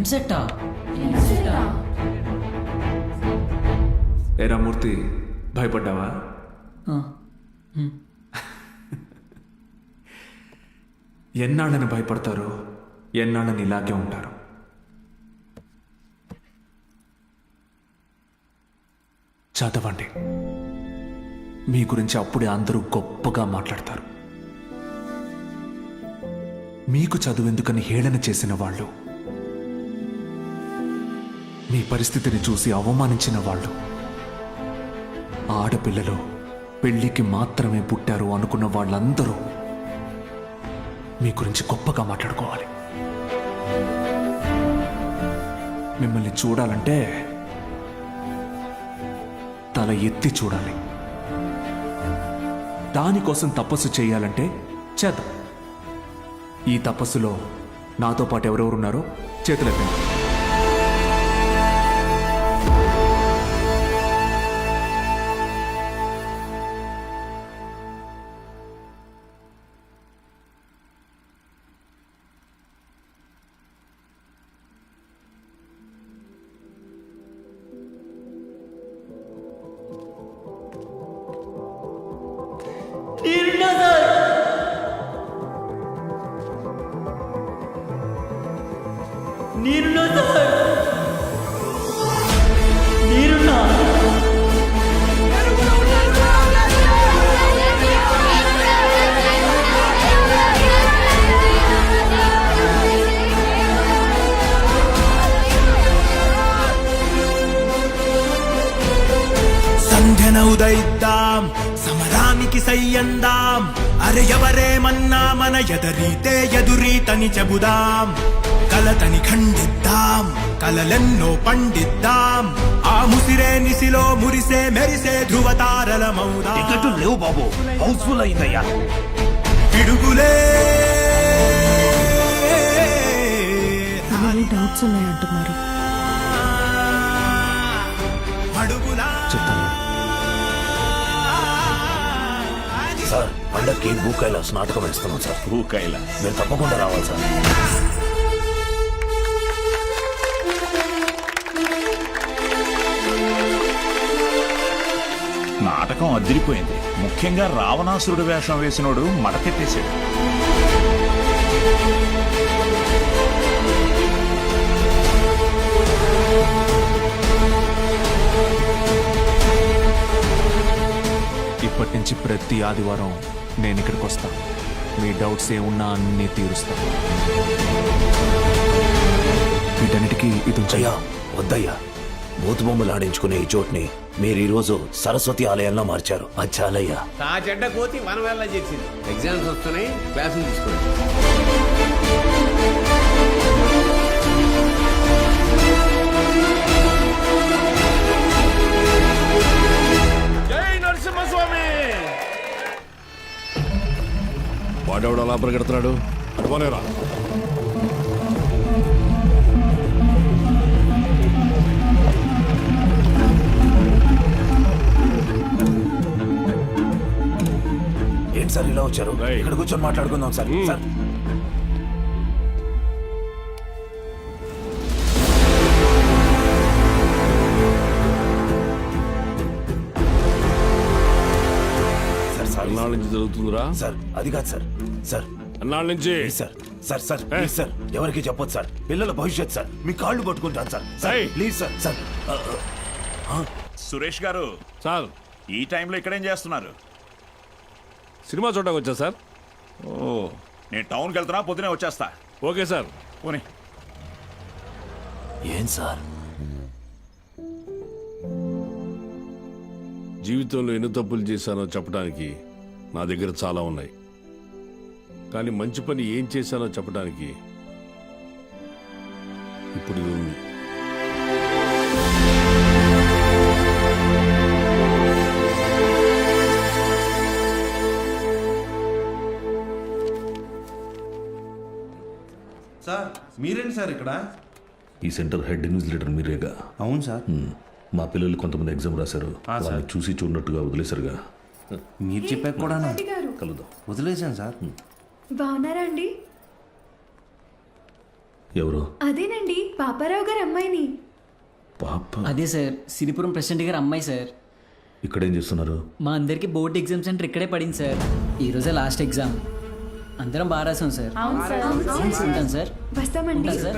ఎంసెట్టా? ఏరా మూర్తి, భయపడ్డావా? ఎన్నాళ్ళని భయపడతారో ఎన్నాళ్ళని ఇలాగే ఉంటారు. చదవండి. మీ గురించి అప్పుడే అందరూ గొప్పగా మాట్లాడతారు. మీకు చదువెందుకని హేళన చేసిన వాళ్ళు, మీ పరిస్థితిని చూసి అవమానించిన వాళ్ళు, ఆడపిల్లలు పెళ్లికి మాత్రమే పుట్టారు అనుకున్న వాళ్ళందరూ మీ గురించి గొప్పగా మాట్లాడుకోవాలి. మిమ్మల్ని చూడాలంటే తల ఎత్తి చూడాలి. దానికోసం తపస్సు చేయాలంటే చేద్దాం. ఈ తపస్సులో నాతో పాటు ఎవరెవరున్నారో చేతులెత్తండి. సంధ్యన ఉదయిద్దాం, సమరానికి సయ్యందాం. అరె ఎవరేమన్నా మన ఎదరీతే ఎదురీతని చెబుదాం. కలతని ఖండిద్దాం, కలలెన్నో పండిద్దాం. ఆ ముసిరే నిసిలో మురిసే మెరిసే ధృవతారలమౌదాం. టికెట్లు లేవు బాబు, హౌస్ఫుల్ అయిందయ్యా. పిడుగులే డౌట్స్ ఉన్నాయంటున్నారు. సార్ పండక్కి భూకైలాస్ నాటకం వేస్తున్నాం సార్. భూకైలాస్ మీరు తప్పకుండా రావాలి సార్. నాటకం అదిరిపోయింది. ముఖ్యంగా రావణాసురుడు వేషం వేసినోడు మడకెట్టేశాడు. ఇప్పటి నుంచి ప్రతి ఆదివారం నేను ఇక్కడికి వస్తాను. మీ డౌట్స్ ఏమున్నా అన్నీ తీరుస్తాను. వీటన్నిటికీ ఇది అయ్యా వద్దయ్యా, బూతు బొమ్మలు ఆడించుకునే ఈ చోట్ని మీరు ఈరోజు సరస్వతి ఆలయంలో మార్చారు. అది చాలయ్యా. నా చెడ్డ కోతి మనం వెళ్ళ చేసింది. ఎగ్జామ్స్ వస్తున్నాయి, క్లాసులు తీసుకోండి. వాడెవడు అలా పరిగెడుతున్నాడు? అటుపోనేరా. ఏంటి సార్ ఇలా వచ్చారు? ఇక్కడ కూర్చొని మాట్లాడుకుందాం సార్. సార్ అన్నాళ్ళ నుంచి జరుగుతుందిరా. సార్ అది కాదు సార్. సార్ అన్నాళ్ళ నుంచి sir. Sir sir please sir, ఎవరికి చెప్పొద్దు సార్. పిల్లల భవిష్యత్ సార్. మీ కాళ్ళు పట్టుకుంటాను sir. Sir please sir. Sir Suresh గారు సార్, ఈ టైంలో ఇక్కడేం చేస్తున్నారు? సినిమా చూడడానికి వచ్చా సార్. ఓ, నేను టౌన్కి వెళ్తున్నా, పొద్దునే వచ్చేస్తా. Okay sir. పోనీ. ఏం సార్? జీవితంలో ఎన్ని తప్పులు చేశానో చెప్పడానికి నా దగ్గర చాలా ఉన్నాయి. కానీ మంచి పని ఏం చేశానో చెప్పడానికి ఇప్పుడు ఇది ఉంది. సార్ మీరేంటి సార్ ఇక్కడ? ఈ సెంటర్ హెడ్ ఇన్విజిలేటర్ మీరేగా? అవును సార్. మా పిల్లలు కొంతమంది ఎగ్జామ్ రాశారు. వాళ్ళని చూసి చూడనట్టుగా వదిలేశారుగా. మీరు చెప్పాక కూడా కలుద్దాం. వదిలేశాను సార్. బాగున్నారా అండి? ఎవరు అదేనండి పాపారావు గారు అమ్మాయిని. పాప అదే సార్ సిరిపురం ప్రెసిడెంట్ గారు అమ్మాయి సార్. ఇక్కడేం చేస్తున్నారు? మా అందరికి బోర్డ్ ఎగ్జామ్ సెంటర్ ఇక్కడే పడింది సార్. ఈ రోజే లాస్ట్ ఎగ్జామ్. అందరం బాగా రాసాం సార్. ఉంటాను సార్. వస్తామండి. ఉంటాను సార్.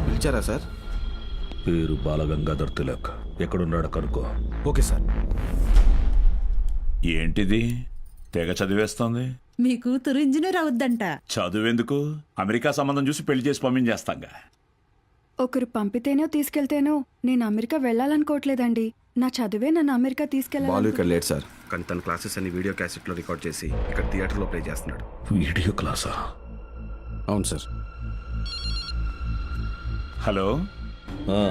పిలిచారా సార్? పేరు బాలగంగాధర్ తిలక్. ఎక్కడున్నాడు కనుక్కో. Okay sir. ఏంటిది తెగ చదివేస్తోంది? మీ కూతురు ఇంజనీర్ అవుద్దంట. చదువెందుకు? అమెరికా సంబంధం చూసి పెళ్లి చేసి పంపించేస్తాంగా. ఒకరు పంపితేనో తీసుకెళ్తేనో నేను అమెరికా వెళ్ళాలనుకోవట్లేదండి. నా చదువే నన్ను అమెరికా బాలు తీసుకెళ్ళాలి. ఇక్కడ లేట్ సార్, కానీ తన క్లాసెస్ అన్ని వీడియో క్యాసెట్లో రికార్డ్ చేసి ఇక్కడ థియేటర్లో ప్లే చేస్తున్నాడు. వీడియో క్లాసా? అవును సార్. హలో, ఆ,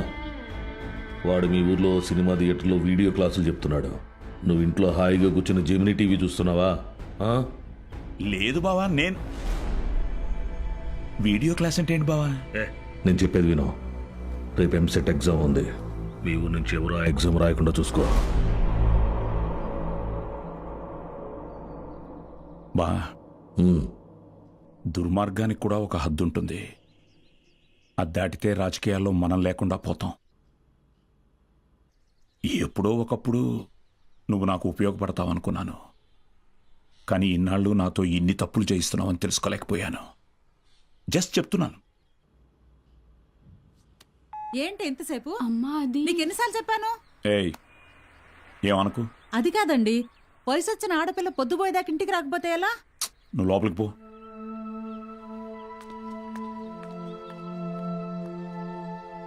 వాడు మీ ఊర్లో సినిమా థియేటర్లో వీడియో క్లాసులు చెప్తున్నాడు. నువ్వు ఇంట్లో హాయిగా కూర్చుని జెమినీ టీవీ చూస్తున్నావా? ఆ? లేదు బావా. నేను వీడియో క్లాస్ అంటే ఏంటి బావా? నేను చెప్పేది విను. రేపు ఎంసెట్ ఎగ్జామ్ ఉంది. మీ ఊరు నుంచి ఎవరు ఆ ఎగ్జామ్ రాయకుండా చూసుకో. బా, ఉమ్. దుర్మార్గానికి కూడా ఒక హద్దు ఉంటుంది. అది దాటితే రాజకీయాల్లో మనం లేకుండా పోతాం. ఎప్పుడో ఒకప్పుడు నువ్వు నాకు ఉపయోగపడతావు అనుకున్నాను, కానీ ఇన్నాళ్ళు నాతో ఇన్ని తప్పులు చేయిస్తున్నావని తెలుసుకోలేకపోయాను. జస్ట్ చెప్తున్నాను. ఏంటి ఎంతసేపు? అమ్మా అది నీకు ఎన్నిసార్లు చెప్పాను? ఏయ్, ఏమనుకు. అది కాదండి, వయసు వచ్చిన ఆడపిల్ల పొద్దుపోయేదాకా ఇంటికి రాకపోతే ఎలా? నువ్వు లోపలికి పో.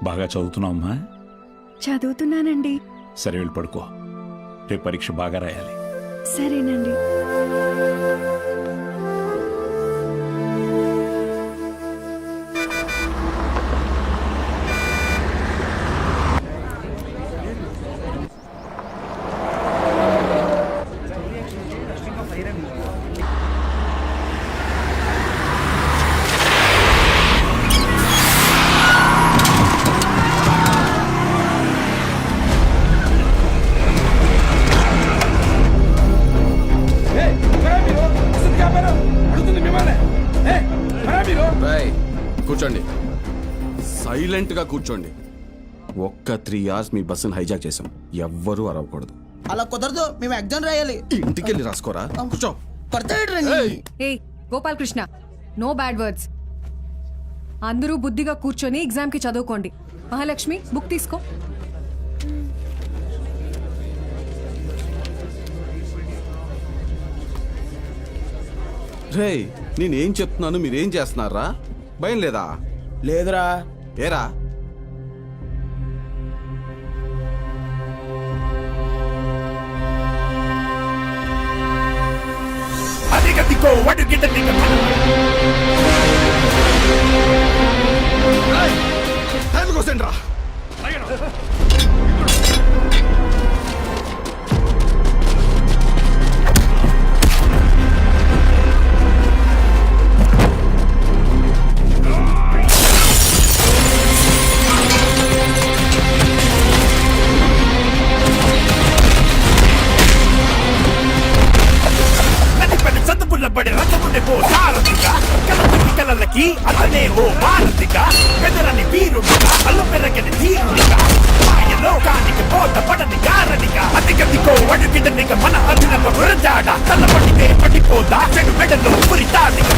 బాగా చదువుతున్నావమ్మా? చదువుతున్నానండి. సరే, వెళ్ళి పడుకో. రేపు పరీక్ష బాగా రాయాలి. సరేనండి. కూర్చోండి, సైలెంట్ గా కూర్చోండి. ఒక్క 3 hours మీ బస్సును హైజాక్ చేసాం. ఎవ్వరూ అరవకూడదు. అలా కుదరదు, మేము ఎగ్జామ్ రాయాలి. ఇంటికెళ్ళి రాసుకోరా. కూర్చో. ఏ గోపాలకృష్ణ, నో బ్యాడ్ వర్డ్స్. అందరూ బుద్ధిగా కూర్చొని ఎగ్జామ్ కి చదువుకోండి. మహాలక్ష్మి, బుక్ తీసుకో. రే, నేనేం చెప్తున్నాను మీరేం చేస్తున్నారా? భయం లేదా? లేదురా. ఏరా? అదిగదిగో అడుగిట రా. చదువులబడి రథముని పో సారథిగా, కలతకి కలలకి అతనే ఓ భారతిగా, పెదరని వీరుడిగా, అల్లు పెరగని ధీరుడిగా, మాయలోకానికి పోత పడని గారడిగా, అదిగదిగో అడుగిటనిక మన అభినవ గురజాడ, తలపడితే పడిపోదా చెడు మెడలో పురితాడిగా.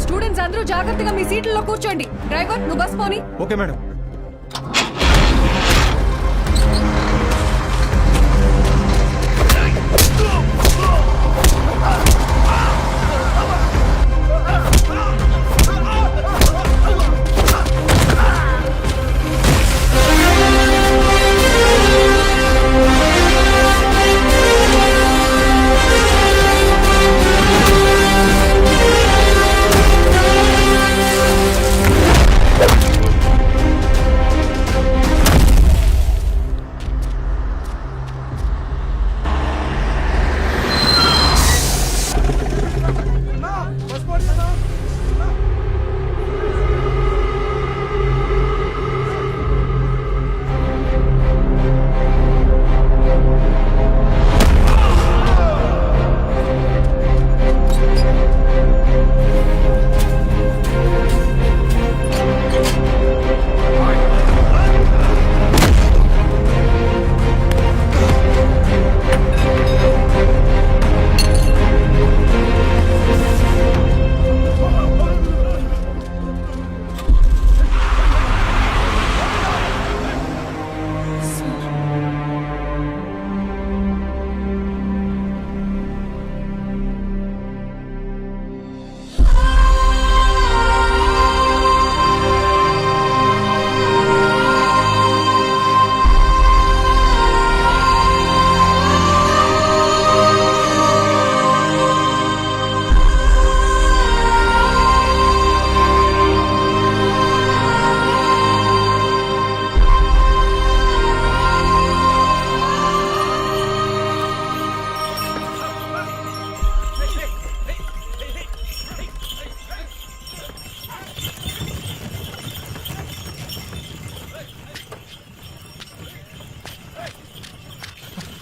స్టూడెంట్స్ అందరూ జాగ్రత్తగా మీ సీట్లలో కూర్చోండి. డ్రైవర్, నువ్వు బస్ పోని. Okay madam.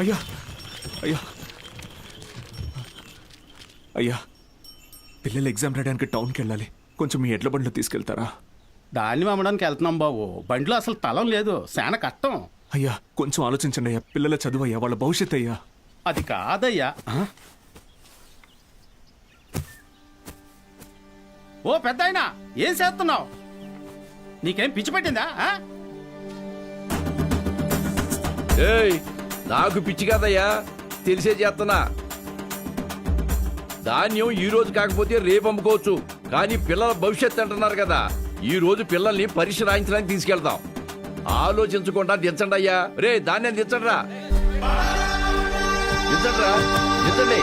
అయ్యా అయ్యా అయ్యా పిల్లలు ఎగ్జామ్ రాయడానికి టౌన్కి వెళ్ళాలి, కొంచెం మీ ఎడ్ల బండిలో తీసుకెళ్తారా? దాన్ని అమ్మడానికి వెళ్తున్నాం బాబు. బండిలో అసలు తలం లేదు, చాలా కష్టం. అయ్యా కొంచెం ఆలోచించండి అయ్యా, పిల్లల చదువు అయ్యా, వాళ్ళ భవిష్యత్ అయ్యా. అది కాదయ్యా. ఓ పెద్దాయనా, ఏం చేస్తున్నావు? నీకేం పిచ్చి పట్టిందా? ఏయ్, నాకు పిచ్చి కాదయ్యా, తెలిసే చేస్తున్నా. ధాన్యం ఈ రోజు కాకపోతే రేపు అమ్ముకోవచ్చు, కానీ పిల్లల భవిష్యత్తు అంటున్నారు కదా, ఈ రోజు పిల్లల్ని పరీక్ష రాయించడానికి తీసుకెళ్తాం. ఆలోచించకుండా దించండి అయ్యా. రే ధాన్యం దించండిరా, దించండిరా, దించండి.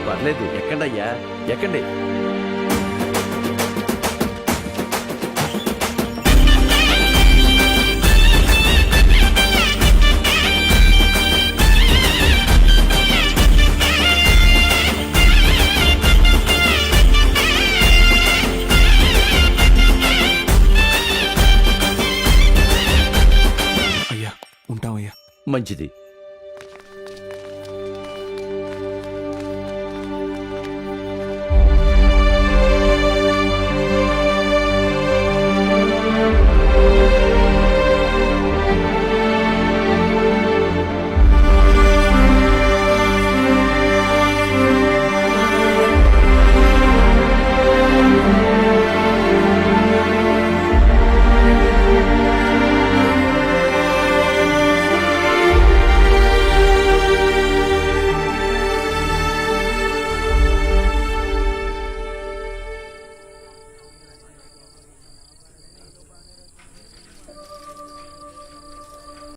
పర్లేదు, ఎక్కండి అయ్యా, ఎక్కండి. అయ్యా ఉంటామయ్యా. మంచిది.